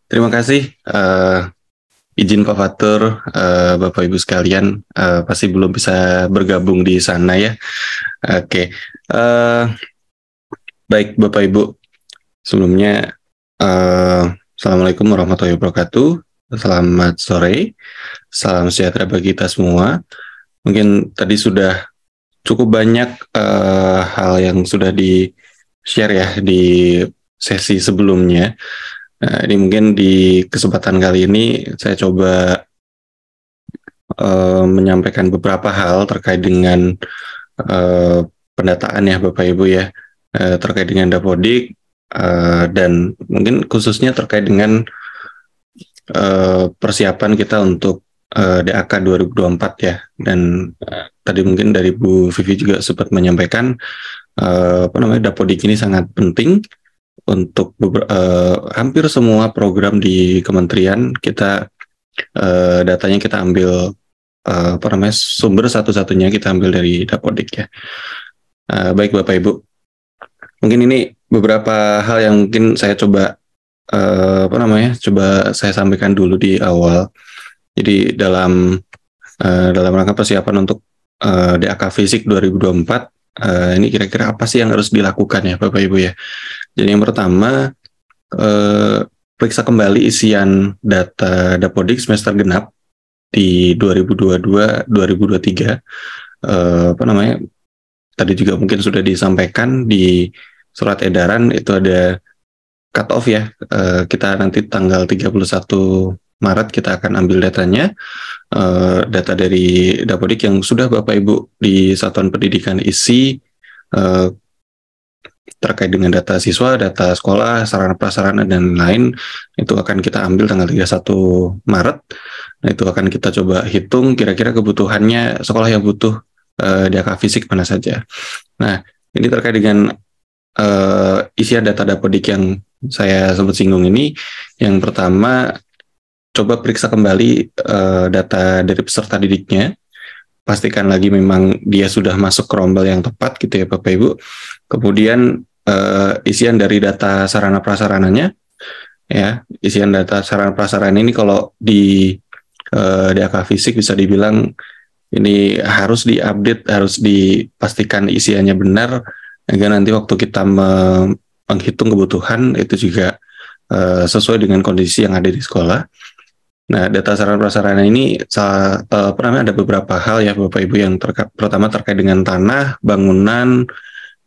Terima kasih izin Pak Fatur, Bapak Ibu sekalian, pasti belum bisa bergabung di sana ya. Oke, eh, baik Bapak Ibu, sebelumnya Assalamualaikum warahmatullahi wabarakatuh. Selamat sore, salam sejahtera bagi kita semua. Mungkin tadi sudah cukup banyak hal yang sudah di-share ya di sesi sebelumnya. Nah, ini mungkin di kesempatan kali ini saya coba menyampaikan beberapa hal terkait dengan uh, pendataan ya Bapak Ibu ya, terkait dengan Dapodik, dan mungkin khususnya terkait dengan persiapan kita untuk DAK 2024 ya. Dan tadi mungkin dari Bu Vivi juga sempat menyampaikan Dapodik ini sangat penting untuk hampir semua program di kementerian. Kita datanya kita ambil sumber satu-satunya kita ambil dari Dapodik ya. Baik Bapak Ibu, mungkin ini beberapa hal yang mungkin saya coba coba saya sampaikan dulu di awal. Jadi dalam rangka persiapan untuk DAK Fisik 2024, ini kira-kira apa sih yang harus dilakukan ya Bapak Ibu ya. Jadi yang pertama, periksa kembali isian data Dapodik semester genap di 2022-2023. Tadi juga mungkin sudah disampaikan di surat edaran, itu ada cut off ya. Kita nanti tanggal 31 Maret kita akan ambil datanya, data dari Dapodik yang sudah Bapak Ibu di Satuan Pendidikan isi terkait dengan data siswa, data sekolah, sarana prasarana dan lain, itu akan kita ambil tanggal 31 Maret. Nah, itu akan kita coba hitung kira-kira kebutuhannya sekolah yang butuh DAK Fisik mana saja. Nah, ini terkait dengan isian data Dapodik yang saya sempat singgung ini. Yang pertama, coba periksa kembali data dari peserta didiknya. Pastikan lagi memang dia sudah masuk ke rombel yang tepat gitu ya Bapak Ibu. Kemudian isian dari data sarana prasarananya ya, isian data sarana prasarana ini kalau di DAK Fisik bisa dibilang ini harus diupdate, harus dipastikan isiannya benar agar nanti waktu kita menghitung kebutuhan itu juga sesuai dengan kondisi yang ada di sekolah. Nah, data sarana prasarana ini ada beberapa hal ya Bapak Ibu, yang pertama terkait dengan tanah, bangunan,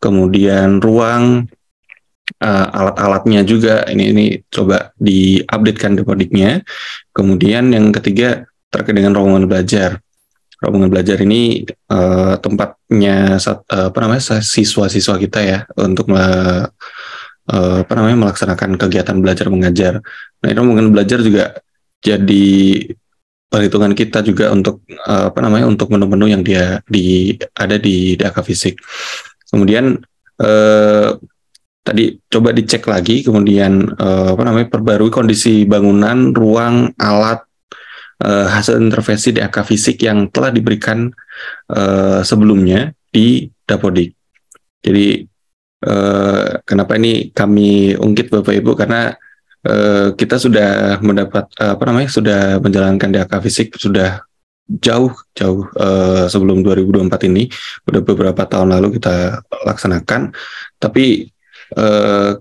kemudian ruang, alat-alatnya juga ini coba diupdatekan Dapodiknya. Kemudian yang ketiga terkait dengan rombongan belajar. Rombongan belajar ini tempatnya siswa-siswa kita ya untuk melaksanakan kegiatan belajar mengajar. Nah, ini rombongan belajar juga jadi perhitungan kita juga untuk untuk menu-menu yang ada di DAK Fisik. Kemudian tadi coba dicek lagi, kemudian perbarui kondisi bangunan, ruang, alat, hasil intervensi DAK Fisik yang telah diberikan sebelumnya di Dapodik. Jadi kenapa ini kami ungkit Bapak Ibu, karena kita sudah mendapat sudah menjalankan DAK Fisik sudah jauh sebelum 2024 ini, udah beberapa tahun lalu kita laksanakan. Tapi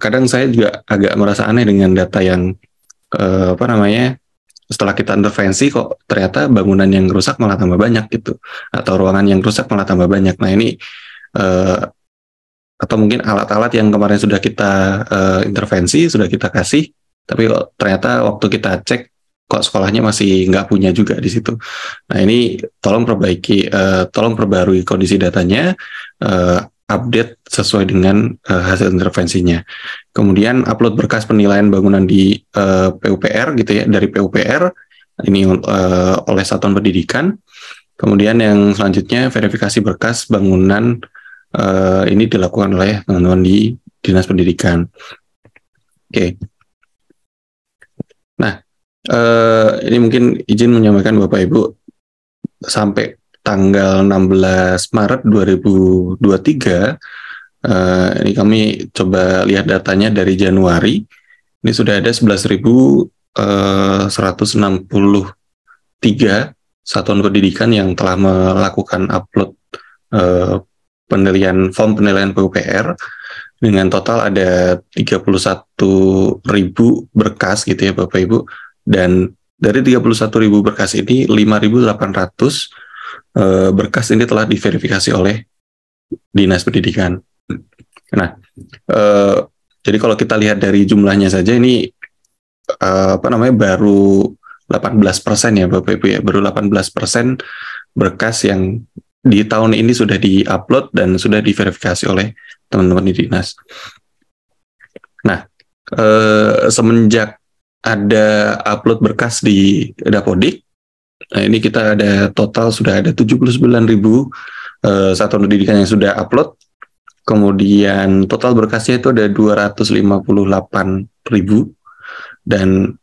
kadang saya juga agak merasa aneh dengan data yang setelah kita intervensi kok ternyata bangunan yang rusak malah tambah banyak gitu, atau ruangan yang rusak malah tambah banyak. Nah, ini atau mungkin alat-alat yang kemarin sudah kita intervensi, sudah kita kasih, tapi kok ternyata waktu kita cek kok sekolahnya masih nggak punya juga di situ. Nah, ini tolong perbarui kondisi datanya, update sesuai dengan hasil intervensinya. Kemudian upload berkas penilaian bangunan di PUPR gitu ya, dari PUPR ini oleh Satuan Pendidikan. Kemudian yang selanjutnya verifikasi berkas bangunan ini dilakukan oleh teman-teman di Dinas Pendidikan. Oke. Nah, ini mungkin izin menyampaikan Bapak Ibu, sampai tanggal 16 Maret 2023, ini kami coba lihat datanya dari Januari, ini sudah ada 11.000 163 satuan pendidikan yang telah melakukan upload form penilaian PUPR dengan total ada 31.000 berkas gitu ya Bapak Ibu, dan dari 31.000 berkas ini 5.800 berkas ini telah diverifikasi oleh Dinas Pendidikan. Nah, jadi kalau kita lihat dari jumlahnya saja ini baru 18% ya Bapak Ibu ya, baru 18% berkas yang di tahun ini sudah di-upload dan sudah diverifikasi oleh teman-teman di dinas. Nah, semenjak ada upload berkas di Dapodik, nah ini kita ada total sudah ada 79.000 satuan pendidikan yang sudah upload. Kemudian total berkasnya itu ada 258.000, dan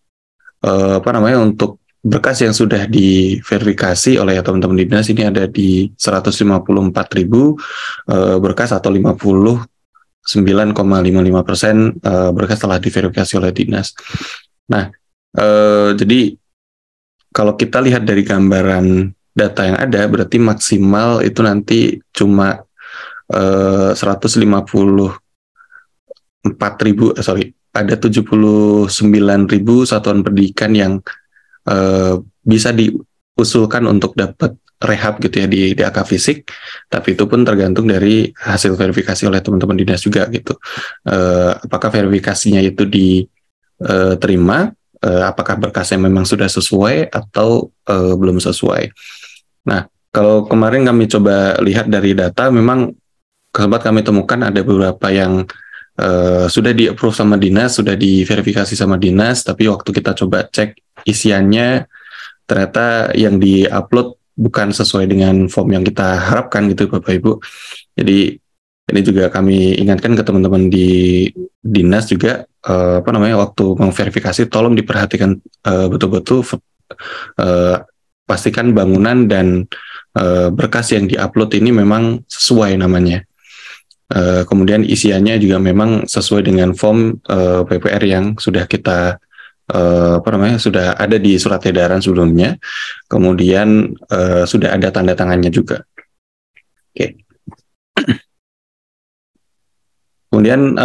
untuk berkas yang sudah diverifikasi oleh teman-teman dinas ini ada di 154.000 berkas atau 59,55% berkas telah diverifikasi oleh dinas. Nah, jadi kalau kita lihat dari gambaran data yang ada, berarti maksimal itu nanti cuma 79.000 satuan pendidikan yang bisa diusulkan untuk dapat rehab gitu ya di DAK fisik, tapi itu pun tergantung dari hasil verifikasi oleh teman-teman dinas juga gitu. Apakah verifikasinya itu diterima, apakah berkasnya memang sudah sesuai atau belum sesuai. Nah, kalau kemarin kami coba lihat dari data, memang sempat kami temukan ada beberapa yang sudah di-approve sama dinas, sudah diverifikasi sama dinas, tapi waktu kita coba cek isiannya, ternyata yang di-upload bukan sesuai dengan form yang kita harapkan gitu Bapak Ibu. Jadi ini juga kami ingatkan ke teman-teman di dinas juga, waktu memverifikasi tolong diperhatikan betul-betul, pastikan bangunan dan berkas yang di-upload ini memang sesuai namanya. Kemudian isiannya juga memang sesuai dengan form PPR yang sudah kita sudah ada di surat edaran sebelumnya, kemudian sudah ada tanda tangannya juga. Oke. Kemudian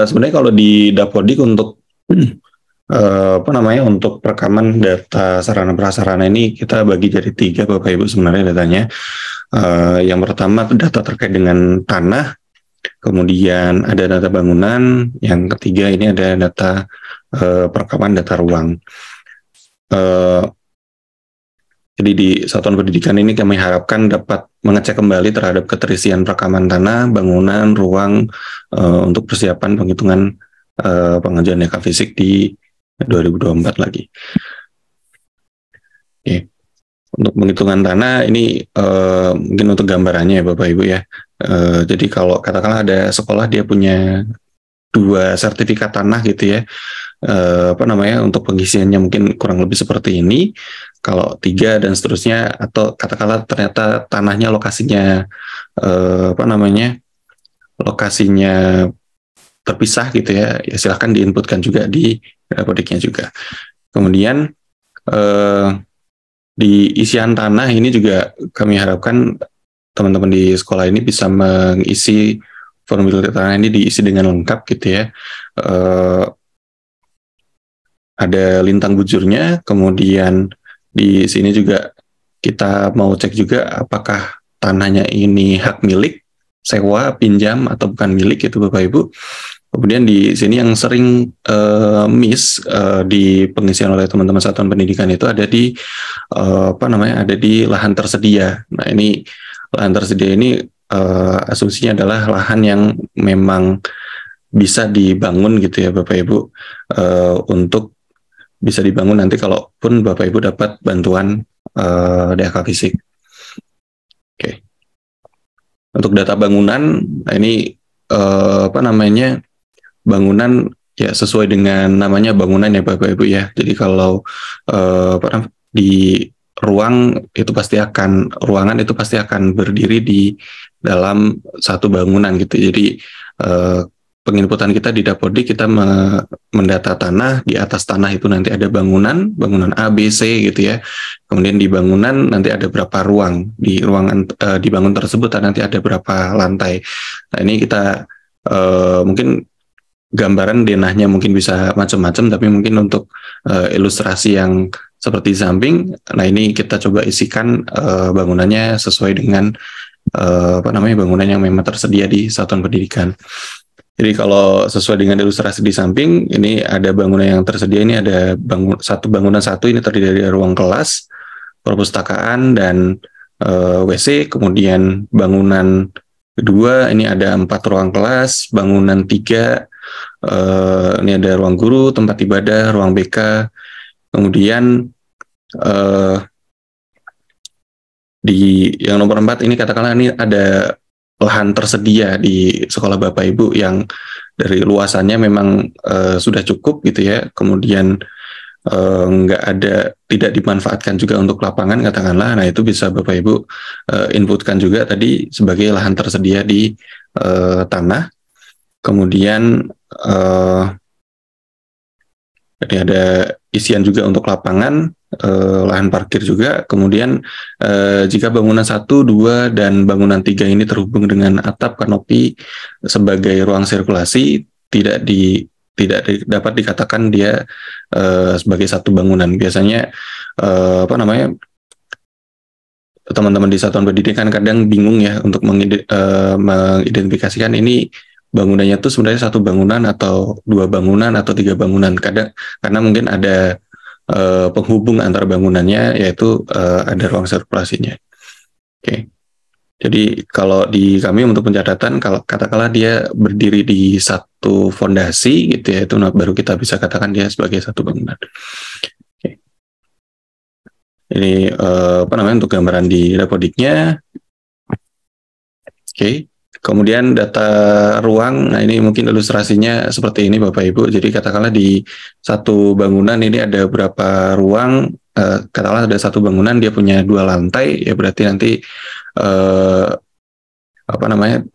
sebenarnya kalau di Dapodik untuk untuk perekaman data sarana prasarana ini kita bagi jadi 3 Bapak Ibu sebenarnya datanya. Yang pertama data terkait dengan tanah, kemudian ada data bangunan, yang ketiga ini ada data perekaman data ruang. Jadi di satuan pendidikan ini kami harapkan dapat mengecek kembali terhadap keterisian perekaman tanah, bangunan, ruang untuk persiapan penghitungan pengajuan DAK fisik di 2024 lagi. Oke. Untuk penghitungan tanah ini mungkin untuk gambarannya ya Bapak Ibu ya. Jadi kalau katakanlah ada sekolah dia punya 2 sertifikat tanah gitu ya, untuk pengisiannya mungkin kurang lebih seperti ini. Kalau 3 dan seterusnya, atau katakanlah ternyata tanahnya lokasinya lokasinya terpisah gitu ya, ya silahkan diinputkan juga di Dapodiknya juga. Kemudian di isian tanah ini juga kami harapkan teman-teman di sekolah ini bisa mengisi formulir tanah ini diisi dengan lengkap gitu ya. Ada lintang bujurnya, kemudian di sini juga kita mau cek juga apakah tanahnya ini hak milik, sewa, pinjam, atau bukan milik itu Bapak Ibu. Kemudian di sini yang sering miss di pengisian oleh teman-teman satuan pendidikan itu ada di ada di lahan tersedia. Nah ini lahan tersedia ini asumsinya adalah lahan yang memang bisa dibangun gitu ya Bapak Ibu, untuk bisa dibangun nanti kalaupun Bapak Ibu dapat bantuan DAK fisik. Oke. Untuk data bangunan, nah ini bangunan ya sesuai dengan namanya bangunan ya Bapak Ibu ya. Jadi kalau di ruangan itu pasti akan berdiri di dalam satu bangunan gitu. Jadi penginputan kita di Dapodik, kita mendata tanah. Di atas tanah itu nanti ada bangunan A, B, C gitu ya. Kemudian di bangunan nanti ada berapa ruang, di ruangan di bangun tersebut nanti ada berapa lantai. Nah ini kita mungkin gambaran denahnya mungkin bisa macam-macam, tapi mungkin untuk ilustrasi yang seperti samping, nah ini kita coba isikan bangunannya sesuai dengan bangunan yang memang tersedia di satuan pendidikan. Jadi kalau sesuai dengan ilustrasi di samping, ini ada bangunan yang tersedia, ini ada bangunan satu ini terdiri dari ruang kelas, perpustakaan, dan WC. Kemudian bangunan kedua ini ada 4 ruang kelas, bangunan 3 ini ada ruang guru, tempat ibadah, ruang BK. Kemudian di yang nomor 4 ini katakanlah ini ada lahan tersedia di sekolah Bapak Ibu yang dari luasannya memang sudah cukup gitu ya. Kemudian tidak dimanfaatkan juga untuk lapangan katakanlah. Nah itu bisa Bapak Ibu inputkan juga tadi sebagai lahan tersedia di tanah. Kemudian jadi ada isian juga untuk lapangan, lahan parkir juga. Kemudian jika bangunan 1, 2, dan bangunan 3 ini terhubung dengan atap kanopi sebagai ruang sirkulasi, tidak dapat dikatakan dia sebagai satu bangunan. Biasanya teman-teman di satuan pendidikan kadang bingung ya untuk mengidentifikasikan ini bangunannya itu sebenarnya satu bangunan atau 2 bangunan atau 3 bangunan. Karena mungkin ada penghubung antar bangunannya, yaitu ada ruang sirkulasinya. Oke. Jadi kalau di kami untuk pencatatan, kalau katakanlah dia berdiri di satu fondasi gitu ya, itu baru kita bisa katakan dia sebagai satu bangunan. Oke. Ini untuk gambaran di Dapodiknya. Oke. Kemudian data ruang, nah ini mungkin ilustrasinya seperti ini Bapak Ibu. Jadi katakanlah di satu bangunan ini ada berapa ruang, katakanlah ada satu bangunan dia punya 2 lantai, ya berarti nanti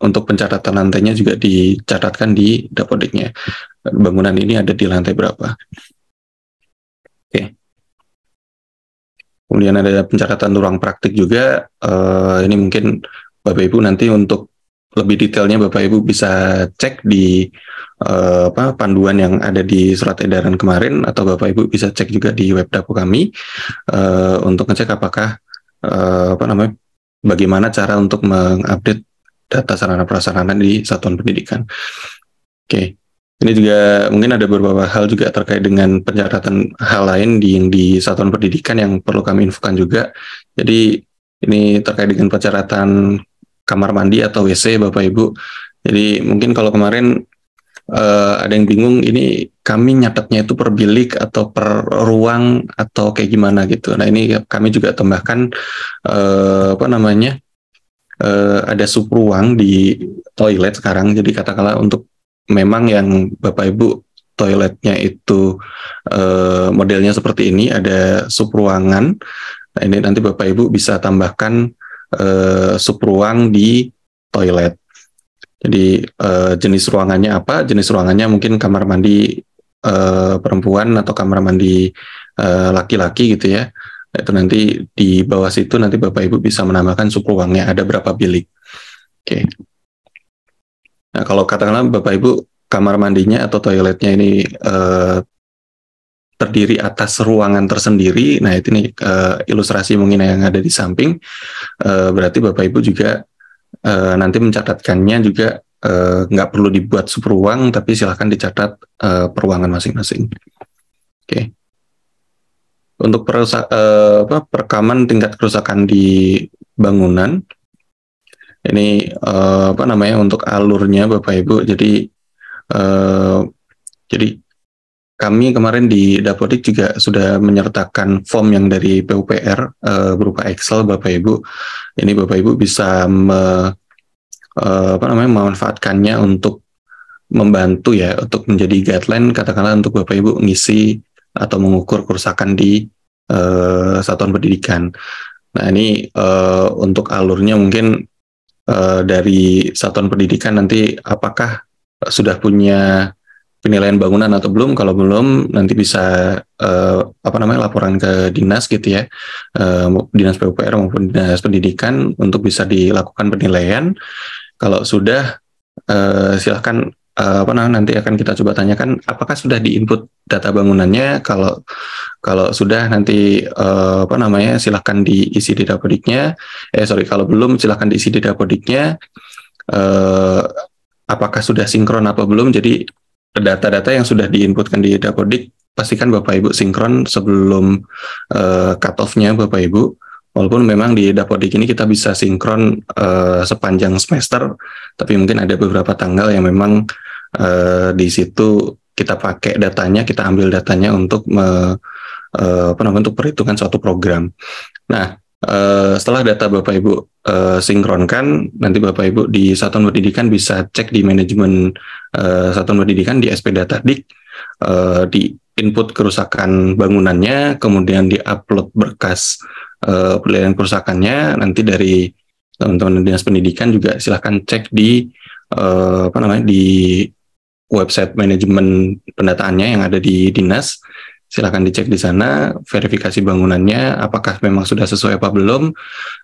untuk pencatatan lantainya juga dicatatkan di Dapodiknya. Bangunan ini ada di lantai berapa. Oke. Kemudian ada pencatatan ruang praktik juga. Ini mungkin Bapak Ibu nanti untuk lebih detailnya Bapak Ibu bisa cek di panduan yang ada di surat edaran kemarin, atau Bapak Ibu bisa cek juga di web Dapo kami untuk ngecek apakah bagaimana cara untuk mengupdate data sarana prasarana di satuan pendidikan. Oke. Ini juga mungkin ada beberapa hal juga terkait dengan pencatatan hal lain di satuan pendidikan yang perlu kami infokan juga. Jadi ini terkait dengan pencatatan kamar mandi atau WC Bapak Ibu. Jadi mungkin kalau kemarin ada yang bingung, ini kami nyatetnya itu per bilik atau per ruang atau kayak gimana gitu. Nah ini kami juga tambahkan ada sub ruang di toilet sekarang. Jadi katakanlah untuk memang yang Bapak Ibu toiletnya itu modelnya seperti ini, ada sub ruangan. Nah ini nanti Bapak Ibu bisa tambahkan sub ruang di toilet. Jadi jenis ruangannya apa? Jenis ruangannya mungkin kamar mandi perempuan atau kamar mandi laki-laki gitu ya. Itu nanti di bawah situ nanti Bapak Ibu bisa menambahkan sub ruangnya ada berapa bilik. Oke. Nah kalau katakanlah Bapak Ibu kamar mandinya atau toiletnya ini terdiri atas ruangan tersendiri. Nah itu nih ilustrasi mungkin yang ada di samping. Berarti Bapak Ibu juga nanti mencatatkannya juga nggak perlu dibuat sub ruang, tapi silahkan dicatat peruangan masing-masing. Oke. Untuk perekaman tingkat kerusakan di bangunan, ini untuk alurnya Bapak Ibu. Jadi kami kemarin di Dapodik juga sudah menyertakan form yang dari PUPR berupa Excel Bapak Ibu. Ini Bapak Ibu bisa memanfaatkannya untuk membantu ya, untuk menjadi guideline katakanlah untuk Bapak Ibu ngisi atau mengukur kerusakan di satuan pendidikan. Nah ini untuk alurnya mungkin dari satuan pendidikan nanti apakah sudah punya penilaian bangunan atau belum. Kalau belum, nanti bisa laporan ke dinas gitu ya, dinas PUPR maupun dinas pendidikan untuk bisa dilakukan penilaian. Kalau sudah, silahkan nanti akan kita coba tanyakan apakah sudah diinput data bangunannya. Kalau sudah, nanti silahkan diisi di Dapodiknya. Kalau belum, silahkan diisi di Dapodiknya. Apakah sudah sinkron apa belum? Jadi data-data yang sudah diinputkan di Dapodik, pastikan Bapak Ibu sinkron sebelum cut off-nya Bapak Ibu. Walaupun memang di Dapodik ini kita bisa sinkron sepanjang semester, tapi mungkin ada beberapa tanggal yang memang di situ kita pakai datanya, kita ambil datanya untuk untuk perhitungan suatu program. Nah, setelah data Bapak Ibu sinkronkan, nanti Bapak Ibu di satuan pendidikan bisa cek di manajemen satuan pendidikan di SP Datadik, di input kerusakan bangunannya, kemudian di-upload berkas penilaian kerusakannya. Nanti dari teman-teman dinas pendidikan juga silahkan cek di di website manajemen pendataannya yang ada di dinas. Silakan dicek di sana, verifikasi bangunannya, apakah memang sudah sesuai apa belum.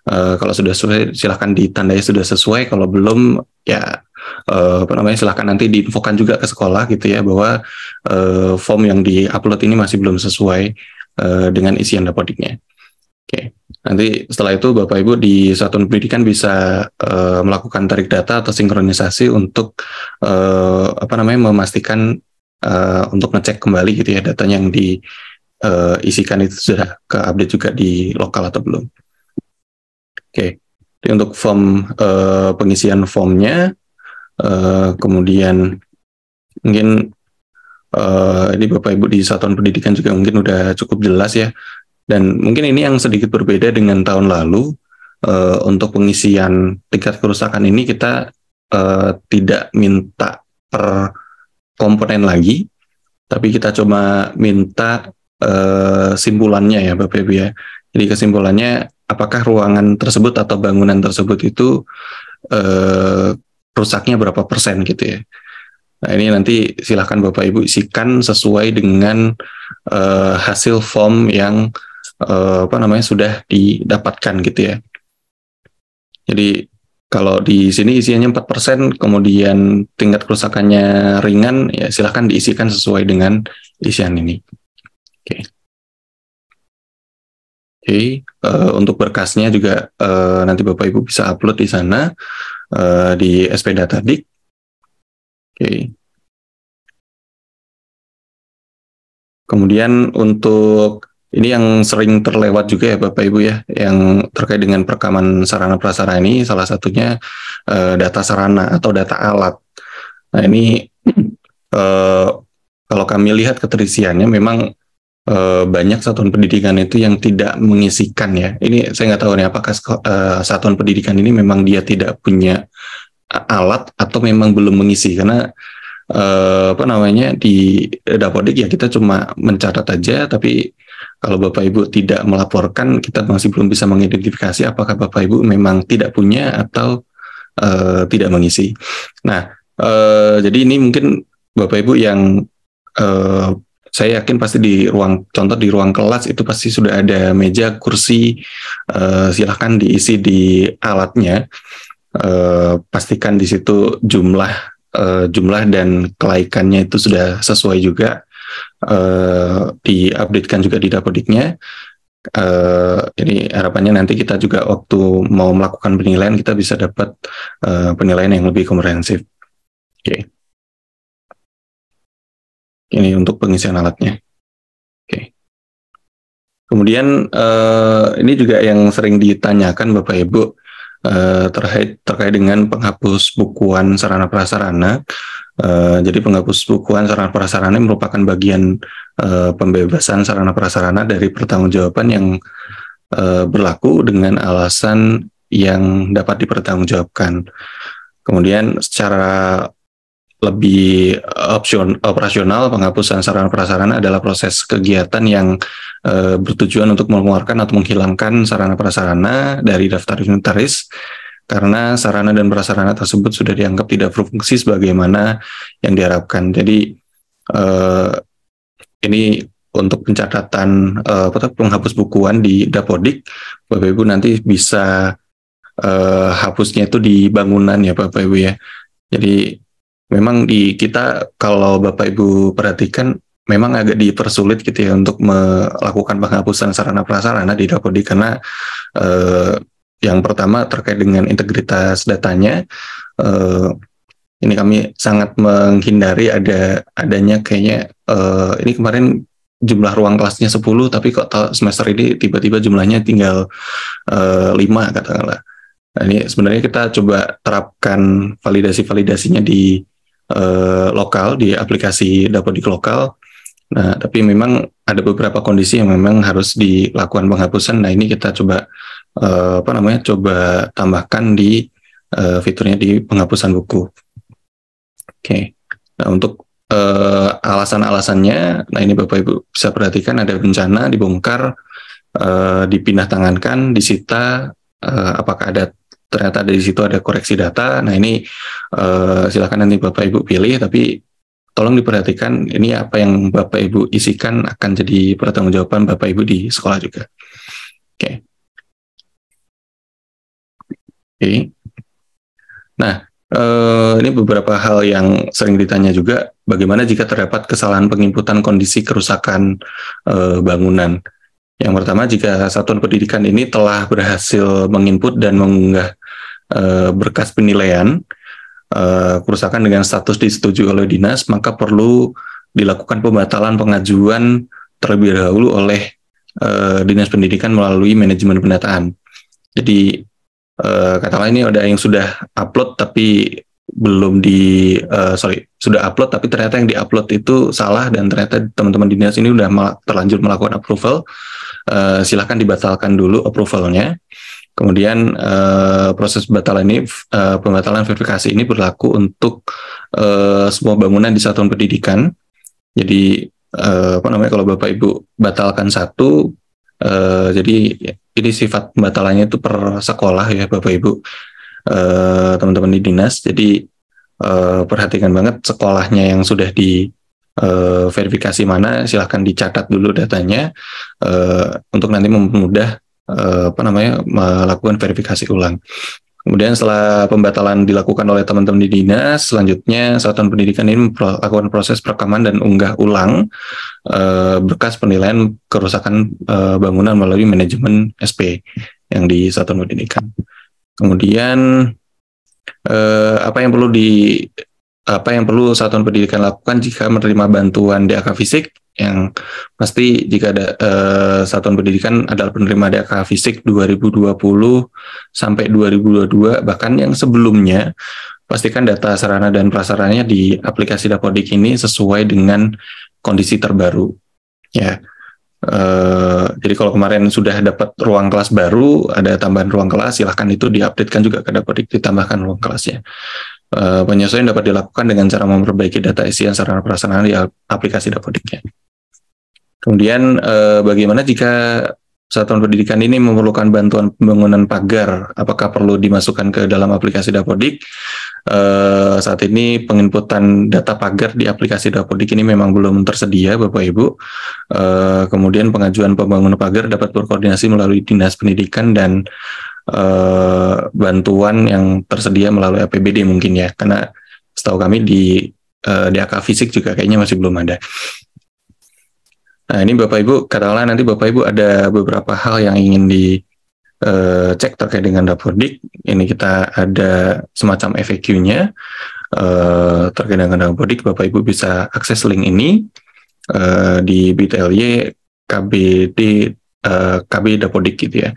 Kalau sudah sesuai, silakan ditandai sudah sesuai. Kalau belum, ya silakan nanti diinfokan juga ke sekolah gitu ya, bahwa form yang di-upload ini masih belum sesuai dengan isian Dapodiknya. Oke, nanti setelah itu Bapak Ibu di satuan pendidikan bisa melakukan tarik data atau sinkronisasi untuk memastikan untuk ngecek kembali gitu ya, datanya yang diisikan itu sudah ke-update juga di lokal atau belum. Oke, jadi untuk form pengisian formnya, kemudian mungkin ini Bapak Ibu di satuan pendidikan juga mungkin udah cukup jelas ya, dan mungkin ini yang sedikit berbeda dengan tahun lalu. Untuk pengisian tingkat kerusakan ini kita tidak minta per komponen lagi, tapi kita coba minta simpulannya ya Bapak Ibu ya. Jadi kesimpulannya, apakah ruangan tersebut atau bangunan tersebut itu rusaknya berapa persen gitu ya. Nah, ini nanti silahkan Bapak Ibu isikan sesuai dengan hasil form yang sudah didapatkan gitu ya. Jadi kalau di sini isiannya 4%, kemudian tingkat kerusakannya ringan, ya silahkan diisikan sesuai dengan isian ini. Oke. Untuk berkasnya juga nanti Bapak Ibu bisa upload di sana di SP Datadik. Oke. Kemudian untuk ini yang sering terlewat juga ya Bapak Ibu ya, yang terkait dengan perekaman sarana prasarana ini, salah satunya data sarana atau data alat. Nah ini kalau kami lihat keterisiannya memang banyak satuan pendidikan itu yang tidak mengisikan ya. Ini saya nggak tahu nih apakah satuan pendidikan ini memang dia tidak punya alat atau memang belum mengisi, karena di Dapodik ya kita cuma mencatat aja, tapi kalau Bapak Ibu tidak melaporkan, kita masih belum bisa mengidentifikasi apakah Bapak Ibu memang tidak punya atau tidak mengisi. Nah, jadi ini mungkin Bapak Ibu yang saya yakin pasti di ruang kelas itu pasti sudah ada meja, kursi, silahkan diisi di alatnya. Pastikan di situ jumlah dan kelaikannya itu sudah sesuai juga. Diupdatekan juga di Dapodiknya. Jadi harapannya nanti kita juga waktu mau melakukan penilaian kita bisa dapat penilaian yang lebih komprehensif. Oke. Ini untuk pengisian alatnya. Oke. Kemudian ini juga yang sering ditanyakan Bapak Ibu terkait dengan penghapus bukuan sarana prasarana. Jadi penghapus bukuan sarana prasarana merupakan bagian pembebasan sarana prasarana dari pertanggungjawaban yang berlaku dengan alasan yang dapat dipertanggungjawabkan. Kemudian secara lebih operasional, penghapusan sarana prasarana adalah proses kegiatan yang bertujuan untuk mengeluarkan atau menghilangkan sarana prasarana dari daftar inventaris karena sarana dan prasarana tersebut sudah dianggap tidak berfungsi sebagaimana yang diharapkan. Jadi ini untuk pencatatan penghapus bukuan di Dapodik, Bapak Ibu nanti bisa hapusnya itu di bangunan ya Bapak Ibu ya. Jadi memang di kita kalau Bapak Ibu perhatikan memang agak dipersulit gitu ya untuk melakukan penghapusan sarana prasarana di Dapodik karena yang pertama terkait dengan integritas datanya. Ini kami sangat menghindari adanya kayaknya ini kemarin jumlah ruang kelasnya 10 tapi kok semester ini tiba-tiba jumlahnya tinggal 5 katakanlah. Nah, ini sebenarnya kita coba terapkan validasinya di lokal, di aplikasi Dapodik lokal. Nah, tapi memang ada beberapa kondisi yang memang harus dilakukan penghapusan. Nah, ini kita coba coba tambahkan di fiturnya di penghapusan buku. Oke. Nah, untuk alasan-alasannya, nah ini Bapak Ibu bisa perhatikan ada bencana, dibongkar, dipindah tangankan, disita, apakah ternyata di situ ada koreksi data. Nah ini silakan nanti Bapak Ibu pilih, tapi tolong diperhatikan ini apa yang Bapak Ibu isikan akan jadi pertanggungjawaban Bapak Ibu di sekolah juga. Oke. Nah, ini beberapa hal yang sering ditanya juga, bagaimana jika terdapat kesalahan penginputan kondisi kerusakan bangunan. Yang pertama, jika satuan pendidikan ini telah berhasil menginput dan mengunggah berkas penilaian kerusakan dengan status disetujui oleh dinas, maka perlu dilakukan pembatalan pengajuan terlebih dahulu oleh dinas pendidikan melalui manajemen pendataan. Jadi katakanlah ini ada yang sudah upload tapi belum sudah upload tapi ternyata yang diupload itu salah dan ternyata teman-teman dinas ini sudah terlanjur melakukan approval, silahkan dibatalkan dulu approvalnya. Kemudian proses pembatalan verifikasi ini berlaku untuk semua bangunan di satuan pendidikan. Jadi kalau Bapak Ibu batalkan satu, jadi ini sifat pembatalannya itu per sekolah ya Bapak Ibu, teman-teman di dinas. Jadi perhatikan banget sekolahnya yang sudah di verifikasi mana, silahkan dicatat dulu datanya untuk nanti mempermudah melakukan verifikasi ulang. Kemudian setelah pembatalan dilakukan oleh teman-teman di dinas, selanjutnya satuan pendidikan ini melakukan proses perekaman dan unggah ulang berkas penilaian kerusakan bangunan melalui manajemen SP yang di satuan pendidikan. Kemudian apa yang perlu satuan pendidikan lakukan jika menerima bantuan DAK fisik? Yang pasti jika ada satuan pendidikan adalah penerima DAK fisik 2020 sampai 2022, bahkan yang sebelumnya, pastikan data sarana dan prasarananya di aplikasi Dapodik ini sesuai dengan kondisi terbaru. Ya, jadi kalau kemarin sudah dapat ruang kelas baru, ada tambahan ruang kelas, silahkan itu diupdatekan juga ke Dapodik, ditambahkan ruang kelasnya. Penyesuaian dapat dilakukan dengan cara memperbaiki data isian sarana prasarana di aplikasi Dapodiknya. Kemudian bagaimana jika satuan pendidikan ini memerlukan bantuan pembangunan pagar? Apakah perlu dimasukkan ke dalam aplikasi Dapodik? Saat ini penginputan data pagar di aplikasi Dapodik ini memang belum tersedia, Bapak Ibu. Kemudian pengajuan pembangunan pagar dapat berkoordinasi melalui Dinas Pendidikan dan bantuan yang tersedia melalui APBD mungkin ya, karena setahu kami di DAK fisik juga kayaknya masih belum ada. Nah ini Bapak Ibu, katakanlah nanti Bapak Ibu ada beberapa hal yang ingin dicek terkait dengan Dapodik. Ini kita ada semacam FAQ-nya terkait dengan Dapodik. Bapak Ibu bisa akses link ini di bit.ly KB Dapodik gitu ya.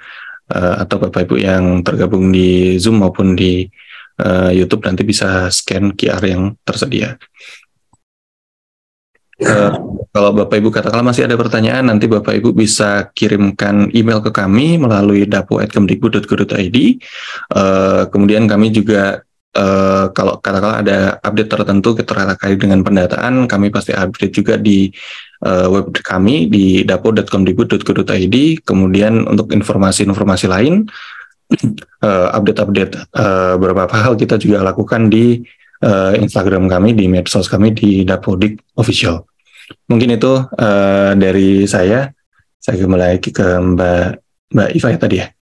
Atau Bapak Ibu yang tergabung di Zoom maupun di YouTube nanti bisa scan QR yang tersedia. Kalau Bapak Ibu katakanlah masih ada pertanyaan, nanti Bapak Ibu bisa kirimkan email ke kami melalui dapo@kemdikbud.go.id. Kemudian kami juga kalau katakanlah ada update tertentu terkait dengan pendataan, kami pasti update juga di web kami di dapo.kemdikbud.go.id. Kemudian untuk informasi-informasi lain update-update beberapa hal kita juga lakukan di Instagram kami, di medsos kami di Dapodik Official. Mungkin itu dari saya kembali lagi ke Mbak Iva ya tadi ya.